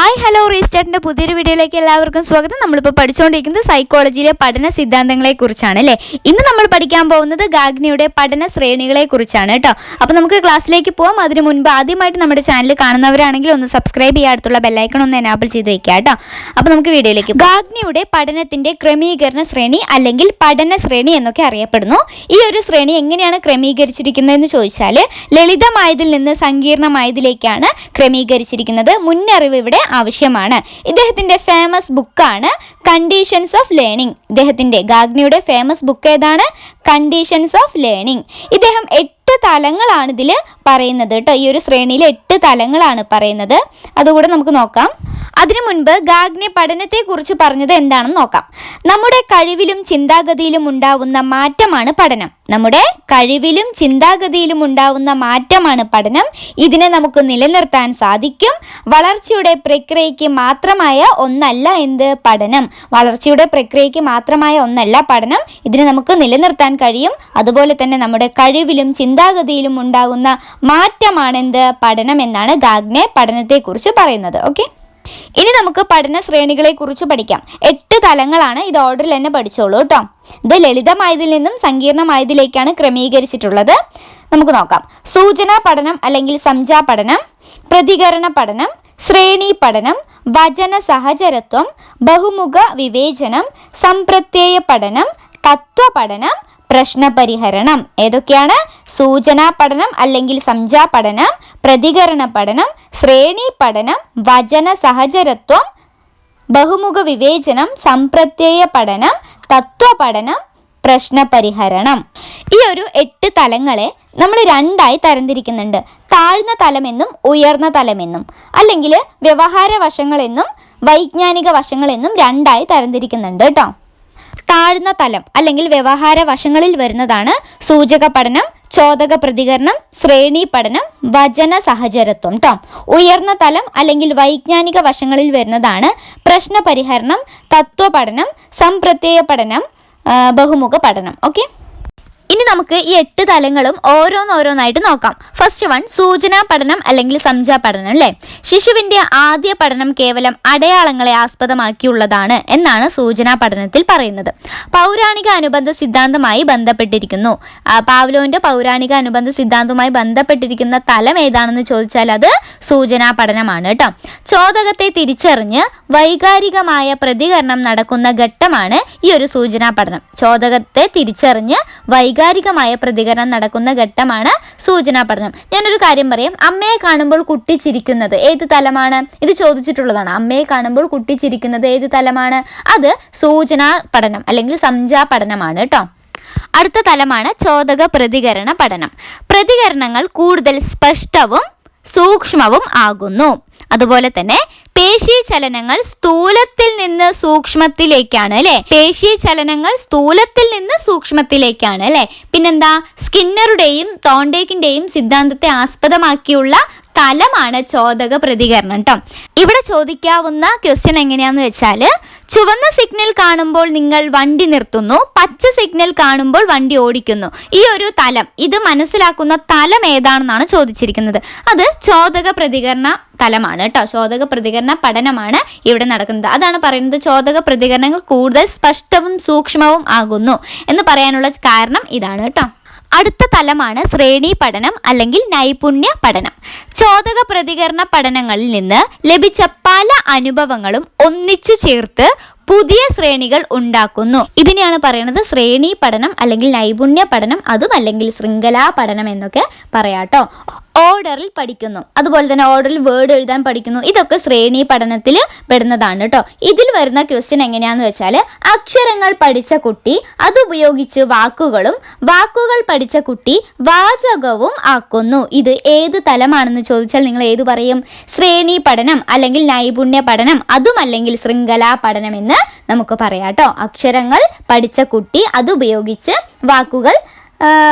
Hi hello റീസ്റ്റാർട്ടിൻ്റെ പുതിയൊരു വീഡിയോയിലേക്ക് എല്ലാവർക്കും സ്വാഗതം. നമ്മളിപ്പോൾ പഠിച്ചുകൊണ്ടിരിക്കുന്നത് സൈക്കോളജിയിലെ പഠന സിദ്ധാന്തങ്ങളെക്കുറിച്ചാണ് അല്ലേ. ഇന്ന് നമ്മൾ പഠിക്കാൻ പോകുന്നത് ഗാഗ്നിയുടെ പഠന ശ്രേണികളെക്കുറിച്ചാണ് കേട്ടോ. അപ്പോൾ നമുക്ക് ക്ലാസ്സിലേക്ക് പോകാം. അതിന് മുൻപ് ആദ്യമായിട്ട് നമ്മുടെ ചാനൽ കാണുന്നവരാണെങ്കിൽ ഒന്ന് സബ്സ്ക്രൈബ് ചെയ്യുക, അടുത്തുള്ള ബെല്ലൈക്കൺ ഒന്ന് എനാബിൾ ചെയ്ത് വെക്കുക കേട്ടോ. അപ്പോൾ നമുക്ക് വീഡിയോയിലേക്ക് ഗാഗ്നിയുടെ പഠനത്തിൻ്റെ ക്രമീകരണ ശ്രേണി അല്ലെങ്കിൽ പഠന ശ്രേണി എന്നൊക്കെ അറിയപ്പെടുന്നു. ഈ ഒരു ശ്രേണി എങ്ങനെയാണ് ക്രമീകരിച്ചിരിക്കുന്നതെന്ന് ചോദിച്ചാൽ ലളിതമായതിൽ നിന്ന് സങ്കീർണമായതിലേക്കാണ് ക്രമീകരിച്ചിരിക്കുന്നത്. മുന്നറിവ് ഇവിടെ ആവശ്യമാണ്. ഇദ്ദേഹത്തിന്റെ ഫേമസ് ബുക്കാണ് കണ്ടീഷൻസ് ഓഫ് ലേണിംഗ്. ഗാഗ്നിയുടെ ഫേമസ് ബുക്ക് ഏതാണ്? Conditions of learning. ഇദ്ദേഹം 8 തലങ്ങളാണ് ഇതിൽ പറയുന്നത് കേട്ടോ. ഈ ഒരു ശ്രേണിയിൽ 8 തലങ്ങളാണ് പറയുന്നത്. അതുകൂടെ നമുക്ക് നോക്കാം. അതിനു മുൻപ് ഗാഗ്നി പഠനത്തെക്കുറിച്ച് പറഞ്ഞത് എന്താണെന്ന് നോക്കാം. നമ്മുടെ കഴിവിലും ചിന്താഗതിയിലും ഉണ്ടാവുന്ന മാറ്റമാണ് പഠനം. നമ്മുടെ കഴിവിലും ചിന്താഗതിയിലും ഉണ്ടാവുന്ന മാറ്റമാണ് പഠനം. ഇതിനെ നമുക്ക് നിലനിർത്താൻ സാധിക്കും. വളർച്ചയുടെ പ്രക്രിയയ്ക്ക് മാത്രമായ ഒന്നല്ല എന്ത് പഠനം. വളർച്ചയുടെ പ്രക്രിയയ്ക്ക് മാത്രമായ ഒന്നല്ല പഠനം. ഇതിനെ നമുക്ക് നിലനിർത്താൻ കഴിയും. അതുപോലെ തന്നെ നമ്മുടെ കഴിവിലും ചിന്താഗതിയിലും ഉണ്ടാകുന്ന മാറ്റമാണ് എന്ത് പഠനം എന്നാണ് ഗാഗ്നി പഠനത്തെക്കുറിച്ച് പറയുന്നത്. ഓക്കെ, ഇനി നമുക്ക് പഠന ശ്രേണികളെ കുറിച്ച് പഠിക്കാം. 8 തലങ്ങളാണ്. ഇത് ഓർഡറിൽ തന്നെ പഠിച്ചോളൂ കേട്ടോ. ഇത് ലളിതമായതിൽ നിന്നും സങ്കീർണമായതിലേക്കാണ് ക്രമീകരിച്ചിട്ടുള്ളത്. നമുക്ക് നോക്കാം. സൂചനാ പഠനം അല്ലെങ്കിൽ സംജ്ഞാ പഠനം, പ്രതികരണ പഠനം, ശ്രേണി പഠനം, വചന സഹചരത്വം, ബഹുമുഖ വിവേചനം, സംപ്രത്യയ പഠനം, തത്വപഠനം, പ്രശ്നപരിഹരണം. ഏതൊക്കെയാണ്? സൂചനാ പഠനം അല്ലെങ്കിൽ സംജ്ഞാ പഠനം, പ്രതികരണ പഠനം, ശ്രേണി പഠനം, വചന സഹചരത്വം, ബഹുമുഖ വിവേചനം, സംപ്രത്യയ പഠനം, തത്വപഠനം, പ്രശ്നപരിഹരണം. ഈ ഒരു 8 തലങ്ങളെ നമ്മൾ 2ആയി തരംതിരിക്കുന്നുണ്ട്. താഴ്ന്ന തലമെന്നും ഉയർന്ന തലമെന്നും, അല്ലെങ്കിൽ വ്യവഹാര വശങ്ങളെന്നും വൈജ്ഞാനിക വശങ്ങളെന്നും 2ആയി തരംതിരിക്കുന്നുണ്ട് കേട്ടോ. താഴ്ന്ന തലം അല്ലെങ്കിൽ വ്യവഹാര വശങ്ങളിൽ വരുന്നതാണ് സൂചക പഠനം, ചോദക പ്രതികരണം, ശ്രേണി പഠനം, വചന സഹചരത്വം കേട്ടോ. ഉയർന്ന തലം അല്ലെങ്കിൽ വൈജ്ഞാനിക വശങ്ങളിൽ വരുന്നതാണ് പ്രശ്നപരിഹരണം, തത്വപഠനം, സംപ്രത്യയ പഠനം, ബഹുമുഖ പഠനം. ഓക്കെ, ഇനി നമുക്ക് ഈ 8 തലങ്ങളും ഓരോന്നായിട്ട് നോക്കാം. ഫസ്റ്റ് വൺ സൂചനാ പഠനം അല്ലെങ്കിൽ സംജ്ഞാ പഠനം അല്ലേ. ശിശുവിൻ്റെ ആദ്യ പഠനം കേവലം അടയാളങ്ങളെ ആസ്പദമാക്കിയുള്ളതാണ് എന്നാണ് സൂചനാ പഠനത്തിൽ പറയുന്നത്. പൗരാണിക അനുബന്ധ സിദ്ധാന്തമായി ബന്ധപ്പെട്ടിരിക്കുന്നു. പാവ്ലോവിൻ്റെ പൗരാണിക അനുബന്ധ സിദ്ധാന്തവുമായി ബന്ധപ്പെട്ടിരിക്കുന്ന തലം ഏതാണെന്ന് ചോദിച്ചാൽ അത് സൂചനാ പഠനമാണ് കേട്ടോ. ചോദകത്തെ തിരിച്ചറിഞ്ഞ് വൈകാരികമായ പ്രതികരണം നടക്കുന്ന ഘട്ടമാണ് ഈ ഒരു സൂചനാ പഠനം. ചോദകത്തെ തിരിച്ചറിഞ്ഞ് വൈകാരികമായ പ്രതികരണം നടക്കുന്ന ഘട്ടമാണ് സൂചനാ പഠനം. ഞാനൊരു കാര്യം പറയാം. അമ്മയെ കാണുമ്പോൾ കുട്ടി ചിരിക്കുന്നത് ഏത് തലമാണ്? ഇത് ചോദിച്ചിട്ടുള്ളതാണ്. അമ്മയെ കാണുമ്പോൾ കുട്ടി ചിരിക്കുന്നത് ഏത് തലമാണ്? അത് സൂചനാ പഠനം അല്ലെങ്കിൽ സംജ്ഞാ പഠനമാണ് കേട്ടോ. അടുത്ത തലമാണ് ചോദക പ്രതികരണ പഠനം. പ്രതികരണങ്ങൾ കൂടുതൽ സ്പഷ്ടവും സൂക്ഷ്മവും ആകുന്നു. അതുപോലെ തന്നെ പേശി ചലനങ്ങൾ സ്ഥൂലത്തിൽ നിന്ന് സൂക്ഷ്മത്തിലേക്കാണ് അല്ലെ. പേശി ചലനങ്ങൾ സ്ഥൂലത്തിൽ നിന്ന് സൂക്ഷ്മത്തിലേക്കാണ് അല്ലെ. പിന്നെന്താ? സ്കിന്നറുടെയും തോണ്ടേക്കിന്റെയും സിദ്ധാന്തത്തെ ആസ്പദമാക്കിയുള്ള തലമാണ് ചോദക പ്രതികരണം കേട്ടോ. ഇവിടെ ചോദിക്കാവുന്ന ക്വസ്റ്റ്യൻ എങ്ങനെയാന്ന് വെച്ചാൽ, ചുവന്ന സിഗ്നൽ കാണുമ്പോൾ നിങ്ങൾ വണ്ടി നിർത്തുന്നു, പച്ച സിഗ്നൽ കാണുമ്പോൾ വണ്ടി ഓടിക്കുന്നു. ഈ ഒരു തലം, ഇത് മനസ്സിലാക്കുന്ന തലം ഏതാണെന്നാണ് ചോദിച്ചിരിക്കുന്നത്. അത് ചോദക പ്രതികരണ തലമാണ് കേട്ടോ. ചോദക പ്രതികരണ പഠനമാണ് ഇവിടെ നടക്കുന്നത്. അതാണ് പറയുന്നത് ചോദക പ്രതികരണങ്ങൾ കൂടുതൽ സ്പഷ്ടവും സൂക്ഷ്മവും ആകുന്നു എന്ന് പറയാനുള്ള കാരണം ഇതാണ് കേട്ടോ. അടുത്ത തലമാണ് ശ്രേണി പഠനം അല്ലെങ്കിൽ നൈപുണ്യ പഠനം. ചോദക പ്രതികരണ പഠനങ്ങളിൽ നിന്ന് ലഭിച്ച പല അനുഭവങ്ങളും ഒന്നിച്ചു ചേർത്ത് പുതിയ ശ്രേണികൾ ഉണ്ടാക്കുന്നു. ഇതിനെയാണ് പറയുന്നത് ശ്രേണി പഠനം അല്ലെങ്കിൽ നൈപുണ്യ പഠനം, അതും അല്ലെങ്കിൽ ശൃംഖലാ പഠനം എന്നൊക്കെ പറയാട്ടോ. ഓർഡറിൽ പഠിക്കുന്നു, അതുപോലെ തന്നെ ഓർഡറിൽ വേർഡ് എഴുതാൻ പഠിക്കുന്നു. ഇതൊക്കെ ശ്രേണി പഠനത്തിൽ പെടുന്നതാണ് കേട്ടോ. ഇതിൽ വരുന്ന ക്വസ്റ്റ്യൻ എങ്ങനെയാന്ന് വെച്ചാൽ, അക്ഷരങ്ങൾ പഠിച്ച കുട്ടി അതുപയോഗിച്ച് വാക്കുകൾ പഠിച്ച കുട്ടി വാചകവും ആക്കുന്നു. ഇത് ഏത് തലമാണെന്ന് ചോദിച്ചാൽ നിങ്ങൾ ഏത് പറയും? ശ്രേണി പഠനം അല്ലെങ്കിൽ നൈപുണ്യ പഠനം, അതും അല്ലെങ്കിൽ ശൃംഖലാ പഠനം എന്ന് നമുക്ക് പറയാം കേട്ടോ. അക്ഷരങ്ങൾ പഠിച്ച കുട്ടി അതുപയോഗിച്ച് വാക്കുകൾ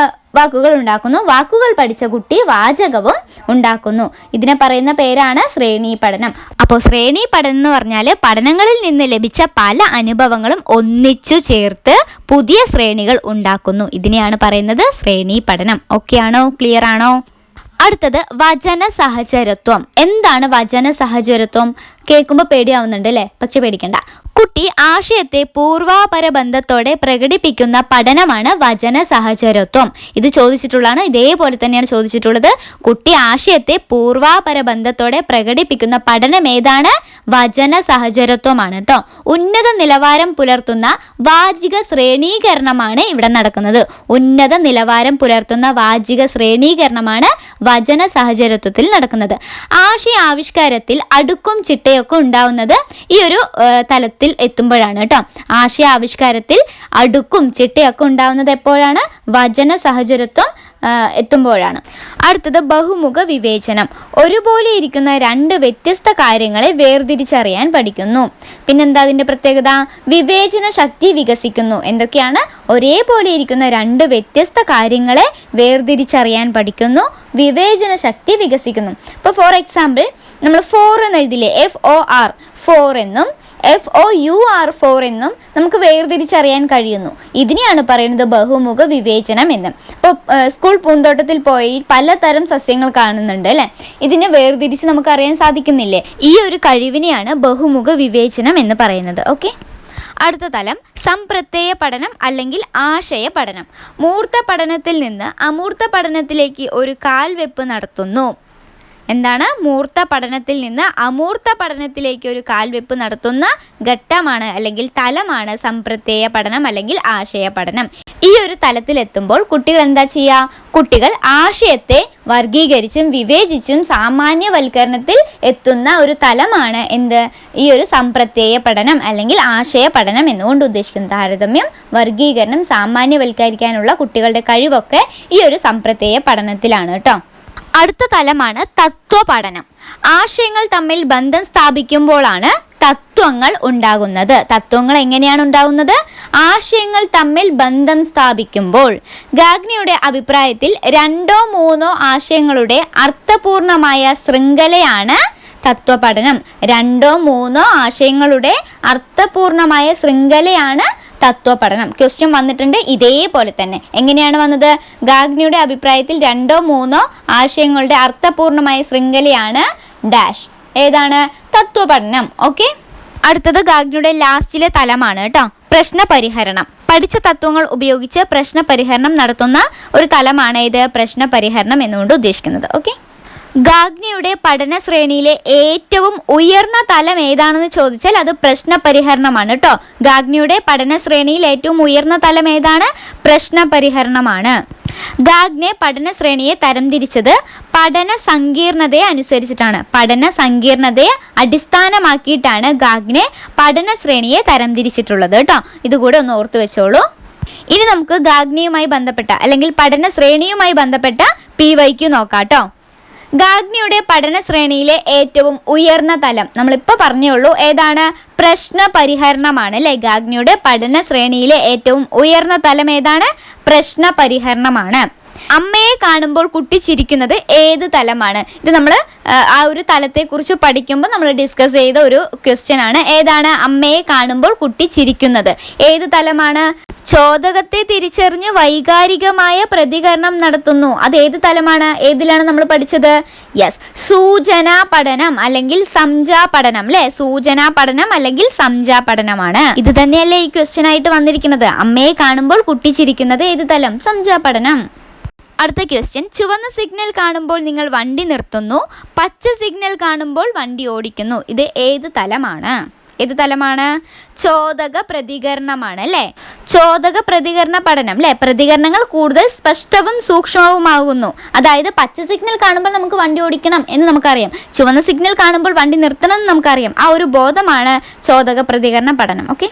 ഉണ്ടാക്കുന്നു. വാക്കുകൾ പഠിച്ച കുട്ടി വാചകവും ഉണ്ടാക്കുന്നു. ഇതിനെ പറയുന്ന പേരാണ് ശ്രേണി പഠനം. അപ്പോൾ ശ്രേണി പഠനം എന്ന് പറഞ്ഞാൽ പഠനങ്ങളിൽ നിന്ന് ലഭിച്ച പല അനുഭവങ്ങളും ഒന്നിച്ചു ചേർത്ത് പുതിയ ശ്രേണികൾ ഉണ്ടാക്കുന്നു. ഇതിനെയാണ് പറയുന്നത് ശ്രേണി പഠനം. ഓക്കെ ആണോ? ക്ലിയർ ആണോ? അടുത്തത് വചന സഹചരത്വം. എന്താണ് വചന സഹചരത്വം? കേൾക്കുമ്പോൾ പേടിയാവുന്നുണ്ട് അല്ലേ? പക്ഷെ പേടിക്കണ്ട. കുട്ടി ആശയത്തെ പൂർവാപര ബന്ധത്തോടെ പ്രകടിപ്പിക്കുന്ന പഠനമാണ് വചന സഹചരത്വം. ഇത് ചോദിച്ചിട്ടുള്ളതാണ്, ഇതേപോലെ തന്നെയാണ് ചോദിച്ചിട്ടുള്ളത്. കുട്ടി ആശയത്തെ പൂർവാപര ബന്ധത്തോടെ പ്രകടിപ്പിക്കുന്ന പഠനം ഏതാണ്? വചന സഹചരത്വമാണ് കേട്ടോ. ഉന്നത നിലവാരം പുലർത്തുന്ന വാചിക ശ്രേണീകരണമാണ് ഇവിടെ നടക്കുന്നത്. ഉന്നത നിലവാരം പുലർത്തുന്ന വാചിക ശ്രേണീകരണമാണ് വചന സഹചരത്വത്തിൽ നടക്കുന്നത്. ആശയ ആവിഷ്കാരത്തിൽ അടുക്കും ചിട്ടയൊക്കെ ഉണ്ടാവുന്നത് ഈ ഒരു തലത്തിൽ എത്തുമ്പോഴാണ് കേട്ടോ. ആശയ ആവിഷ്കാരത്തിൽ അടുക്കും ചിട്ടയൊക്കെ ഉണ്ടാവുന്നത് എപ്പോഴാണ്? വചന സഹചരത്വം എത്തുമ്പോഴാണ്. അടുത്തത് ബഹുമുഖ വിവേചനം. ഒരുപോലെ ഇരിക്കുന്ന രണ്ട് വ്യത്യസ്ത കാര്യങ്ങളെ വേർതിരിച്ചറിയാൻ പഠിക്കുന്നു. പിന്നെന്താ അതിൻ്റെ പ്രത്യേകത? വിവേചന ശക്തി വികസിക്കുന്നു. എന്തൊക്കെയാണ്? ഒരേപോലെ ഇരിക്കുന്ന രണ്ട് വ്യത്യസ്ത കാര്യങ്ങളെ വേർതിരിച്ചറിയാൻ പഠിക്കുന്നു, വിവേചന ശക്തി വികസിക്കുന്നു. ഇപ്പോൾ ഫോർ എക്സാമ്പിൾ നമ്മൾ ഫോർ എന്ന് എഴുതില്ലേ, FOR 4 എന്നും FOUR 4 എന്നും നമുക്ക് വേർതിരിച്ചറിയാൻ കഴിയുന്നു. ഇതിനെയാണ് പറയുന്നത് ബഹുമുഖ വിവേചനം എന്ന്. ഇപ്പോൾ സ്കൂൾ പൂന്തോട്ടത്തിൽ പോയി പലതരം സസ്യങ്ങൾ കാണുന്നുണ്ട് അല്ലേ? ഇതിനെ വേർതിരിച്ച് നമുക്കറിയാൻ സാധിക്കുന്നില്ലേ? ഈ ഒരു കഴിവിനെയാണ് ബഹുമുഖ വിവേചനം എന്ന് പറയുന്നത്. ഓക്കെ, അടുത്ത തലം സംപ്രത്യയ പഠനം അല്ലെങ്കിൽ ആശയ പഠനം. മൂർത്ത പഠനത്തിൽ നിന്ന് അമൂർത്ത പഠനത്തിലേക്ക് ഒരു കാൽവെപ്പ് നടത്തുന്നു. എന്താണ്? മൂർത്ത പഠനത്തിൽ നിന്ന് അമൂർത്ത പഠനത്തിലേക്ക് ഒരു കാൽവെപ്പ് നടത്തുന്ന ഘട്ടമാണ് അല്ലെങ്കിൽ തലമാണ് സംപ്രത്യയ പഠനം അല്ലെങ്കിൽ ആശയ പഠനം. ഈ ഒരു തലത്തിലെത്തുമ്പോൾ കുട്ടികൾ എന്താ ചെയ്യുക? കുട്ടികൾ ആശയത്തെ വർഗീകരിച്ചും വിവേചിച്ചും സാമാന്യവൽക്കരണത്തിൽ എത്തുന്ന ഒരു തലമാണ് എന്ത്? ഈ ഒരു സംപ്രത്യയ പഠനം അല്ലെങ്കിൽ ആശയ പഠനം എന്നുകൊണ്ട് ഉദ്ദേശിക്കുന്നത്. താരതമ്യം, വർഗീകരണം, സാമാന്യവൽക്കരിക്കാനുള്ള കുട്ടികളുടെ കഴിവൊക്കെ ഈ ഒരു സംപ്രത്യയ പഠനത്തിലാണ് കേട്ടോ. അടുത്ത തലമാണ് തത്വപഠനം. ആശയങ്ങൾ തമ്മിൽ ബന്ധം സ്ഥാപിക്കുമ്പോഴാണ് തത്വങ്ങൾ ഉണ്ടാകുന്നത്. തത്വങ്ങൾ എങ്ങനെയാണ് ഉണ്ടാകുന്നത്? ആശയങ്ങൾ തമ്മിൽ ബന്ധം സ്ഥാപിക്കുമ്പോൾ. ഗാഗ്നിയുടെ അഭിപ്രായത്തിൽ 2-3 ആശയങ്ങളുടെ അർത്ഥപൂർണമായ ശൃംഖലയാണ് തത്വപഠനം. 2-3 ആശയങ്ങളുടെ അർത്ഥപൂർണമായ ശൃംഖലയാണ് തത്വപഠനം. ക്വസ്റ്റ്യൻ വന്നിട്ടുണ്ട് ഇതേപോലെ തന്നെ. എങ്ങനെയാണ് വന്നത്? ഗാഗ്നിയുടെ അഭിപ്രായത്തിൽ 2-3 ആശയങ്ങളുടെ അർത്ഥപൂർണമായ ശൃംഖലയാണ് ഡാഷ്. ഏതാണ്? തത്വപഠനം. ഓക്കെ, അടുത്തത് ഗാഗ്നിയുടെ ലാസ്റ്റിലെ തലമാണ് കേട്ടോ, പ്രശ്നപരിഹരണം. പഠിച്ച തത്വങ്ങൾ ഉപയോഗിച്ച് പ്രശ്നപരിഹരണം നടത്തുന്ന ഒരു തലമാണ് ഇത് പ്രശ്നപരിഹരണം എന്നുകൊണ്ട് ഉദ്ദേശിക്കുന്നത്. ഓക്കെ, ഗാഗ്നിയുടെ പഠന ശ്രേണിയിലെ ഏറ്റവും ഉയർന്ന തലം ഏതാണെന്ന് ചോദിച്ചാൽ അത് പ്രശ്നപരിഹരണമാണ് കേട്ടോ. ഗാഗ്നിയുടെ പഠന ശ്രേണിയിൽ ഏറ്റവും ഉയർന്ന തലം ഏതാണ്? പ്രശ്നപരിഹരണമാണ്. ഗാഗ്നെ പഠന ശ്രേണിയെ തരംതിരിച്ചത് പഠന സങ്കീർണതയെ അനുസരിച്ചിട്ടാണ്. പഠന സങ്കീർണതയെ അടിസ്ഥാനമാക്കിയിട്ടാണ് ഗാഗ്നെ പഠന ശ്രേണിയെ തരംതിരിച്ചിട്ടുള്ളത് കേട്ടോ. ഇതുകൂടെ ഒന്ന് ഓർത്തു വെച്ചോളൂ. ഇനി നമുക്ക് ഗാഗ്നിയുമായി ബന്ധപ്പെട്ട അല്ലെങ്കിൽ പഠന ശ്രേണിയുമായി ബന്ധപ്പെട്ട PYQ നോക്കാം കേട്ടോ. ഗാഗ്നിയുടെ പഠന ശ്രേണിയിലെ ഏറ്റവും ഉയർന്ന തലം നമ്മളിപ്പോൾ പറഞ്ഞുള്ളൂ, ഏതാണ്? പ്രശ്നപരിഹരണമാണ് അല്ലേ? ഗാഗ്നിയുടെ പഠന ശ്രേണിയിലെ ഏറ്റവും ഉയർന്ന തലം ഏതാണ്? പ്രശ്നപരിഹരണമാണ്. അമ്മയെ കാണുമ്പോൾ കുട്ടി ചിരിക്കുന്നത് ഏത് തലമാണ്? ഇത് നമ്മൾ ആ ഒരു തലത്തെക്കുറിച്ച് പഠിക്കുമ്പോൾ നമ്മൾ ഡിസ്കസ് ചെയ്ത ഒരു ക്വസ്റ്റ്യൻ ആണ്. ഏതാണ്? അമ്മയെ കാണുമ്പോൾ കുട്ടി ചിരിക്കുന്നത് ഏത് തലമാണ്? ചോദകത്തെ തിരിച്ചറിഞ്ഞ് വൈകാരികമായ പ്രതികരണം നടത്തുന്നു. അത് ഏത് തലമാണ്? ഏതിലാണ് നമ്മൾ പഠിച്ചത്? യെസ്, സൂചനാ പഠനം അല്ലെങ്കിൽ സംജാ പഠനം അല്ലേ? സൂചനാ പഠനം അല്ലെങ്കിൽ സംജാ പഠനമാണ്. ഇത് തന്നെയല്ലേ ഈ ക്വസ്റ്റ്യൻ ആയിട്ട് വന്നിരിക്കുന്നത്. അമ്മയെ കാണുമ്പോൾ കുട്ടി ചിരിക്കുന്നത് ഏത് തലം? സംജാ പഠനം. അടുത്ത ക്വസ്റ്റ്യൻ, ചുവന്ന സിഗ്നൽ കാണുമ്പോൾ നിങ്ങൾ വണ്ടി നിർത്തുന്നു, പച്ച സിഗ്നൽ കാണുമ്പോൾ വണ്ടി ഓടിക്കുന്നു. ഇത് ഏത് തലമാണ്? ഏത് തലമാണ്? ചോദക പ്രതികരണമാണ് അല്ലേ? ചോദക പ്രതികരണ പഠനം അല്ലേ? പ്രതികരണങ്ങൾ കൂടുതൽ സ്പഷ്ടവും സൂക്ഷ്മവുമാകുന്നു. അതായത് പച്ച സിഗ്നൽ കാണുമ്പോൾ നമുക്ക് വണ്ടി ഓടിക്കണം എന്ന് നമുക്കറിയാം, ചുവന്ന സിഗ്നൽ കാണുമ്പോൾ വണ്ടി നിർത്തണം എന്ന് നമുക്കറിയാം. ആ ഒരു ബോധമാണ് ചോദക പ്രതികരണ പഠനം. ഓക്കെ.